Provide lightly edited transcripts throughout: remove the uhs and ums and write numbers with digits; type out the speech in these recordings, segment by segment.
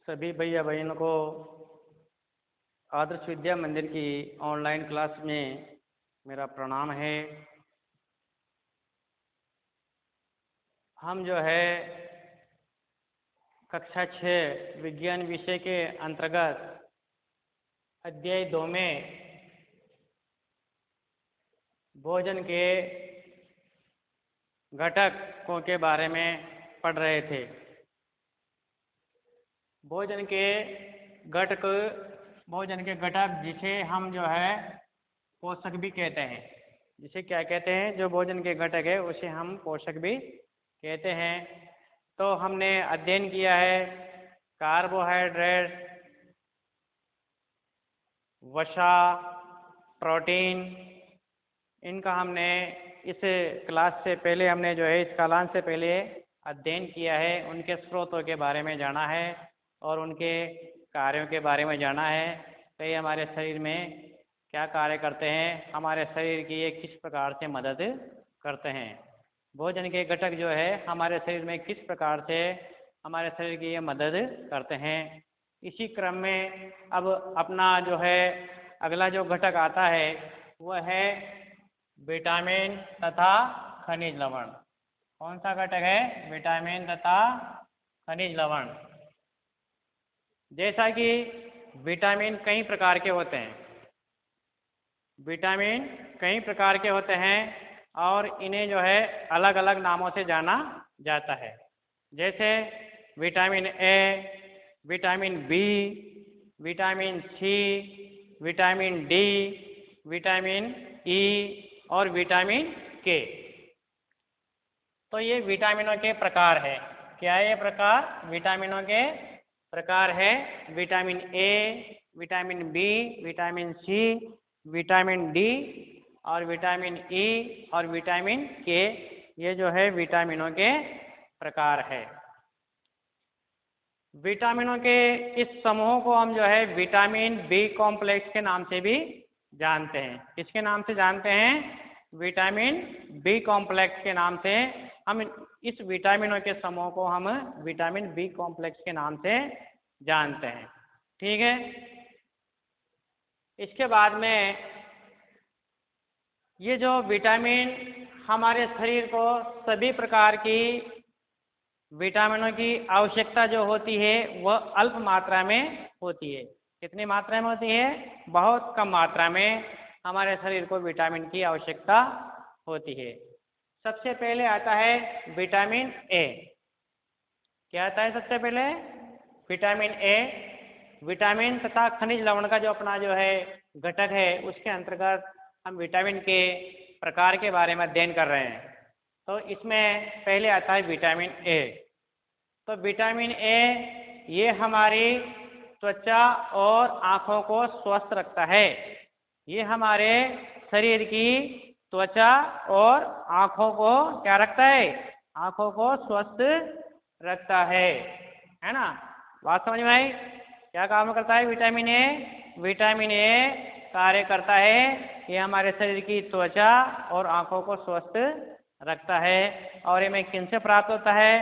सभी भैया बहनों को आदर्श विद्या मंदिर की ऑनलाइन क्लास में मेरा प्रणाम है। हम जो है कक्षा 6 विज्ञान विषय के अंतर्गत अध्याय 2 में भोजन के घटकों के बारे में पढ़ रहे थे। भोजन के घटक जिसे हम जो है पोषक भी कहते हैं। जिसे क्या कहते हैं? जो भोजन के घटक है उसे हम पोषक भी कहते हैं। तो हमने अध्ययन किया है कार्बोहाइड्रेट, वसा, प्रोटीन। इनका हमने इस क्लास से पहले हमने जो है इस कालांश से पहले अध्ययन किया है। उनके स्रोतों के बारे में जाना है और उनके कार्यों के बारे में जाना है। तो ये हमारे शरीर में क्या कार्य करते हैं, हमारे शरीर की ये किस प्रकार से मदद करते हैं। भोजन के घटक जो है हमारे शरीर में किस प्रकार से हमारे शरीर की ये मदद करते हैं। इसी क्रम में अब अपना जो है अगला जो घटक आता है वह है विटामिन तथा खनिज लवण। कौन सा घटक है? विटामिन तथा खनिज लवण। जैसा कि विटामिन कई प्रकार के होते हैं, विटामिन कई प्रकार के होते हैं और इन्हें जो है अलग अलग नामों से जाना जाता है। जैसे vitamin A, vitamin B, vitamin C, vitamin D, vitamin E और विटामिन के। तो ये विटामिनों के प्रकार है। क्या है ये प्रकार? विटामिनों के प्रकार है। Vitamin A, vitamin B, vitamin C, vitamin D और विटामिन ई और विटामिन के। ये जो है विटामिनों के प्रकार है। विटामिनों के इस समूह को हम जो है विटामिन बी कॉम्प्लेक्स के नाम से भी जानते हैं। किसके नाम से जानते हैं? विटामिन बी कॉम्प्लेक्स के नाम से हम इस विटामिनों के समूह को हम विटामिन बी कॉम्प्लेक्स के नाम से जानते हैं। ठीक है। इसके बाद में ये जो विटामिन हमारे शरीर को सभी प्रकार की विटामिनों की आवश्यकता जो होती है वह अल्प मात्रा में होती है। कितनी मात्रा में होती है? बहुत कम मात्रा में हमारे शरीर को विटामिन की आवश्यकता होती है। सबसे पहले आता है विटामिन ए। क्या आता है सबसे पहले? Vitamin A. विटामिन तथा खनिज लवण का जो अपना जो है घटक है उसके अंतर्गत हम विटामिन के प्रकार के बारे में अध्ययन कर रहे हैं। तो इसमें पहले आता है विटामिन ए। तो विटामिन ए ये हमारी त्वचा और आँखों को स्वस्थ रखता है। ये हमारे शरीर की त्वचा और आँखों को क्या रखता है? आँखों को स्वस्थ रखता है ना? बात समझ में आई? क्या काम करता है विटामिन ए? विटामिन ए कार्य करता है ये हमारे शरीर की त्वचा और आँखों को स्वस्थ रखता है। और ये में किन से प्राप्त होता है?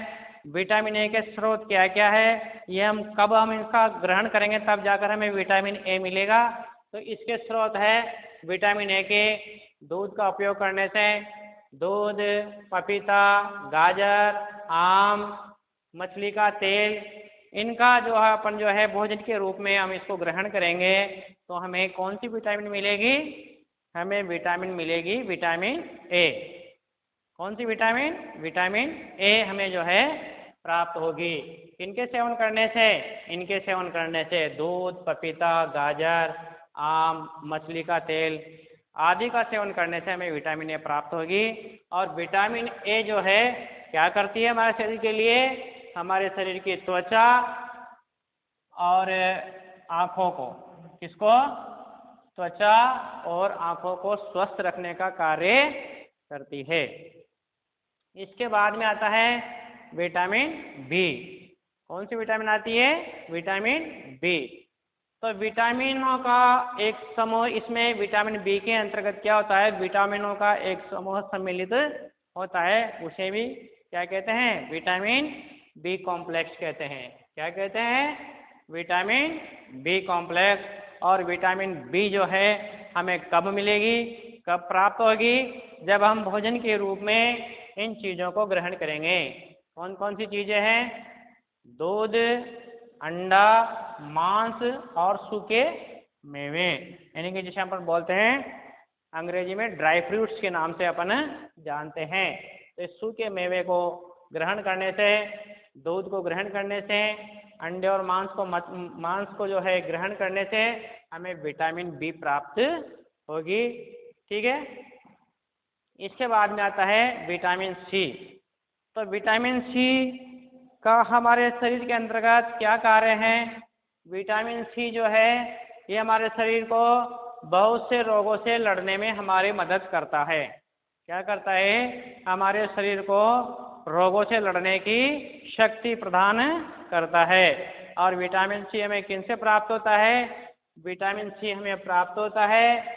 विटामिन ए के स्रोत क्या क्या है? ये हम कब हम इसका ग्रहण करेंगे तब जाकर हमें विटामिन ए मिलेगा। तो इसके स्रोत है विटामिन ए के दूध का उपयोग करने से। दूध, पपीता, गाजर, आम, मछली का तेल, इनका जो है अपन जो है भोजन के रूप में हम इसको ग्रहण करेंगे तो हमें कौन सी विटामिन मिलेगी? हमें विटामिन मिलेगी विटामिन ए। कौन सी विटामिन? विटामिन ए हमें जो है प्राप्त होगी। इनके सेवन करने से, इनके सेवन करने से दूध, पपीता, गाजर, आम, मछली का तेल आदि का सेवन करने से हमें विटामिन ए प्राप्त होगी। और विटामिन ए जो है क्या करती है हमारे शरीर के लिए? हमारे शरीर की त्वचा और आँखों को, किसको? त्वचा और आँखों को स्वस्थ रखने का कार्य करती है। इसके बाद में आता है विटामिन बी। कौन सी विटामिन आती है? Vitamin B. तो विटामिनों का एक समूह, इसमें विटामिन बी के अंतर्गत क्या होता है? विटामिनों का एक समूह सम्मिलित होता है, उसे भी क्या कहते हैं? विटामिन बी कॉम्प्लेक्स कहते हैं। क्या कहते हैं? Vitamin B complex. और विटामिन बी जो है हमें कब मिलेगी, कब प्राप्त होगी, जब हम भोजन के रूप में इन चीज़ों को ग्रहण करेंगे। कौन कौन सी चीज़ें हैं? दूध, अंडा, मांस और सूखे मेवे, यानी कि जिसे अपन बोलते हैं अंग्रेजी में ड्राई फ्रूट्स के नाम से अपन जानते हैं। तो इस सूखे मेवे को ग्रहण करने से, दूध को ग्रहण करने से, अंडे और मांस को जो है ग्रहण करने से हमें विटामिन बी प्राप्त होगी। ठीक है। इसके बाद में आता है विटामिन सी। तो विटामिन सी का हमारे शरीर के अंतर्गत क्या कार्य है? विटामिन सी जो है ये हमारे शरीर को बहुत से रोगों से लड़ने में हमारी मदद करता है। क्या करता है? हमारे शरीर को रोगों से लड़ने की शक्ति प्रदान करता है। और विटामिन सी हमें किन से प्राप्त होता है? विटामिन सी हमें प्राप्त होता है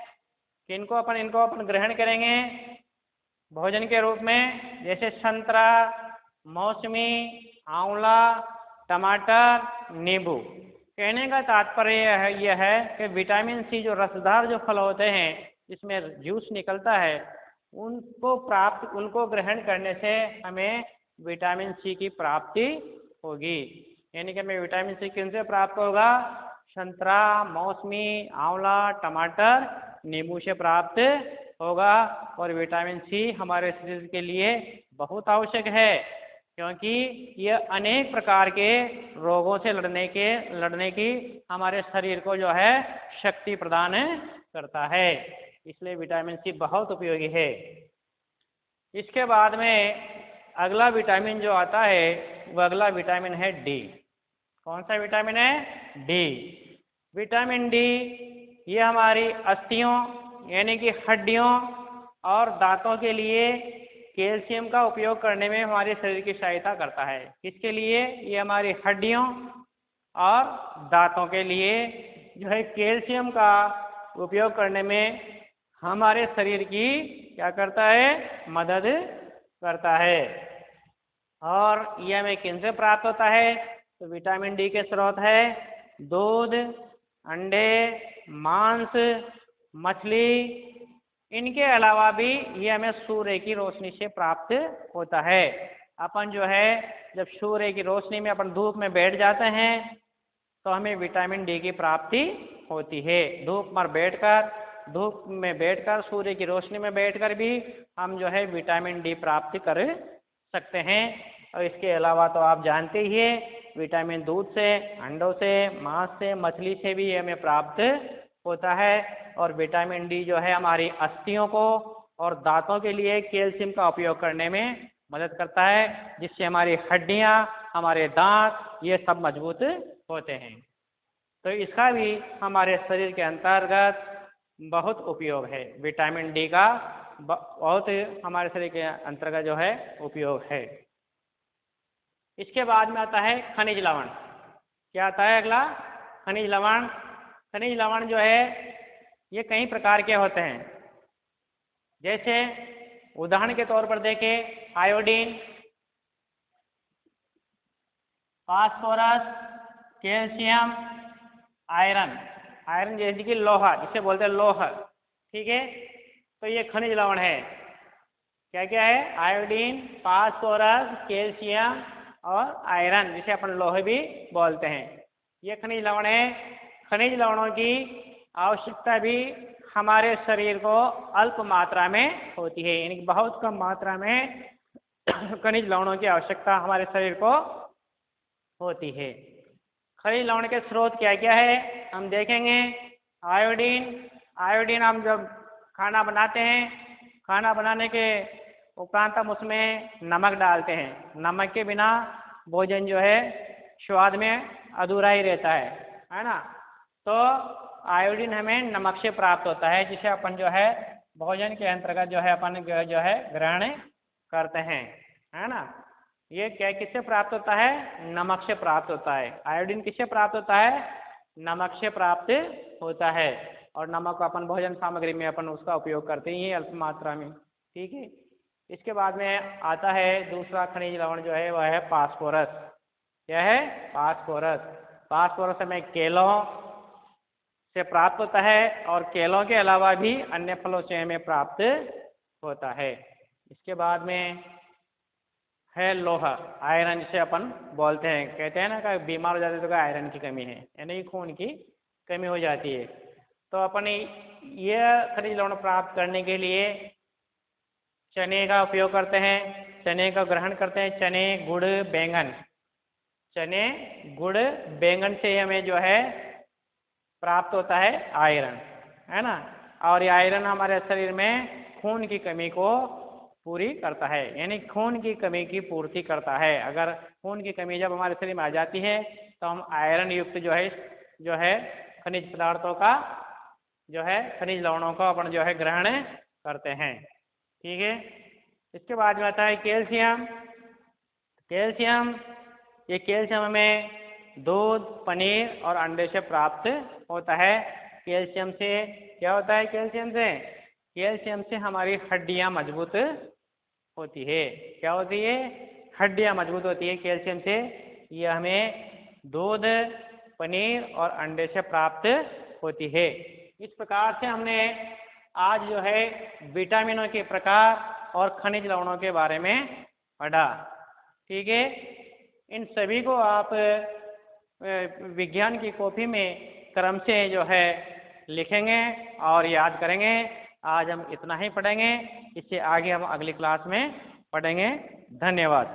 इनको अपन ग्रहण करेंगे भोजन के रूप में, जैसे संतरा, मौसमी, आंवला, टमाटर, नींबू। कहने का तात्पर्य यह है कि विटामिन सी जो रसदार जो फल होते हैं जिसमें जूस निकलता है, उनको ग्रहण करने से हमें विटामिन सी की प्राप्ति होगी। यानी कि हमें विटामिन सी किन से प्राप्त होगा? संतरा, मौसमी, आंवला, टमाटर, नींबू से प्राप्त होगा। और विटामिन सी हमारे शरीर के लिए बहुत आवश्यक है, क्योंकि यह अनेक प्रकार के रोगों से लड़ने की हमारे शरीर को जो है शक्ति प्रदान करता है। इसलिए विटामिन सी बहुत उपयोगी है। इसके बाद में अगला विटामिन जो आता है वह अगला विटामिन है डी। कौन सा विटामिन है? डी। विटामिन डी ये हमारी अस्थियों यानी कि हड्डियों और दांतों के लिए कैल्शियम का उपयोग करने में हमारे शरीर की सहायता करता है। किसके लिए? ये हमारी हड्डियों और दांतों के लिए जो है कैल्शियम का उपयोग करने में हमारे शरीर की क्या करता है? मदद करता है। और यह हमें किन से प्राप्त होता है? तो विटामिन डी के स्रोत है दूध, अंडे, मांस, मछली। इनके अलावा भी ये हमें सूर्य की रोशनी से प्राप्त होता है। अपन जो है जब सूर्य की रोशनी में अपन धूप में बैठ जाते हैं तो हमें विटामिन डी की प्राप्ति होती है। धूप में बैठकर सूर्य की रोशनी में बैठकर भी हम जो है विटामिन डी प्राप्त कर सकते हैं। और इसके अलावा तो आप जानते ही हैं विटामिन दूध से, अंडों से, मांस से, मछली से भी हमें प्राप्त होता है। और विटामिन डी जो है हमारी अस्थियों को और दांतों के लिए कैल्शियम का उपयोग करने में मदद करता है, जिससे हमारी हड्डियां, हमारे दांत ये सब मजबूत होते हैं। तो इसका भी हमारे शरीर के अंतर्गत बहुत उपयोग है। विटामिन डी का बहुत हमारे शरीर के अंतर्गत जो है उपयोग है। इसके बाद में आता है खनिज लवण। क्या आता है अगला? खनिज लवण। खनिज लवण जो है ये कई प्रकार के होते हैं। जैसे उदाहरण के तौर पर देखें iodine, phosphorus, calcium, iron. Iron जैसे कि लोहा, जिसे बोलते हैं लोह। ठीक है। तो ये खनिज लवण है। क्या क्या है? आयोडीन, फास्फोरस, कैल्शियम और आयरन, जिसे अपन लोहे भी बोलते हैं। ये खनिज लवण है। खनिज लवणों की आवश्यकता भी हमारे शरीर को अल्प मात्रा में होती है, यानी बहुत कम मात्रा में खनिज लवणों की आवश्यकता हमारे शरीर को होती है। खनिज लवण के स्रोत क्या क्या है हम देखेंगे। आयोडीन हम जब खाना बनाते हैं, खाना बनाने के उपरांत हम उसमें नमक डालते हैं। नमक के बिना भोजन जो है स्वाद में अधूरा ही रहता है ना। तो आयोडीन हमें नमक से प्राप्त होता है, जिसे अपन जो है भोजन के अंतर्गत जो है अपन जो है ग्रहण करते हैं, है ना। ये क्या किससे प्राप्त होता है? नमक से प्राप्त होता है। आयोडीन किससे प्राप्त होता है? नमक से प्राप्त होता है। और नमक अपन भोजन सामग्री में अपन उसका उपयोग करते ही अल्प मात्रा में। ठीक है। इसके बाद में आता है दूसरा खनिज लवण जो है वह है फास्फोरस। क्या है? फास्फोरस। फास्फोरस हमें केलों से प्राप्त होता है और केलों के अलावा भी अन्य फलों से हमें प्राप्त होता है। इसके बाद में है लोहा, आयरन जिसे अपन बोलते हैं, कहते हैं ना कि बीमार हो जाते तो क्या आयरन की कमी है, यानी खून की कमी हो जाती है। तो अपन ये खनिज लवण प्राप्त करने के लिए चने का उपयोग करते हैं, चने का ग्रहण करते हैं, चने गुड़ बैंगन, चने गुड़ बैंगन से हमें जो है प्राप्त होता है आयरन, है ना। और ये आयरन हमारे शरीर में खून की कमी को पूरी करता है, यानी खून की कमी की पूर्ति करता है। अगर खून की कमी जब हमारे शरीर में आ जाती है तो हम आयरन युक्त जो है खनिज पदार्थों का जो है खनिज लवणों को अपन जो है ग्रहण करते हैं। ठीक है। इसके बाद में आता है कैल्शियम। कैल्शियम, ये कैल्शियम हमें दूध, पनीर और अंडे से प्राप्त होता है। कैल्शियम से क्या होता है? कैल्शियम से हमारी हड्डियां मजबूत होती है। क्या होती है? हड्डियां मजबूत होती है कैल्शियम से। ये हमें दूध, पनीर और अंडे से प्राप्त होती है। इस प्रकार से हमने आज जो है विटामिनों के प्रकार और खनिज लवणों के बारे में पढ़ा। ठीक है। इन सभी को आप विज्ञान की कॉपी में क्रम से जो है लिखेंगे और याद करेंगे। आज हम इतना ही पढ़ेंगे, इससे आगे हम अगली क्लास में पढ़ेंगे। धन्यवाद।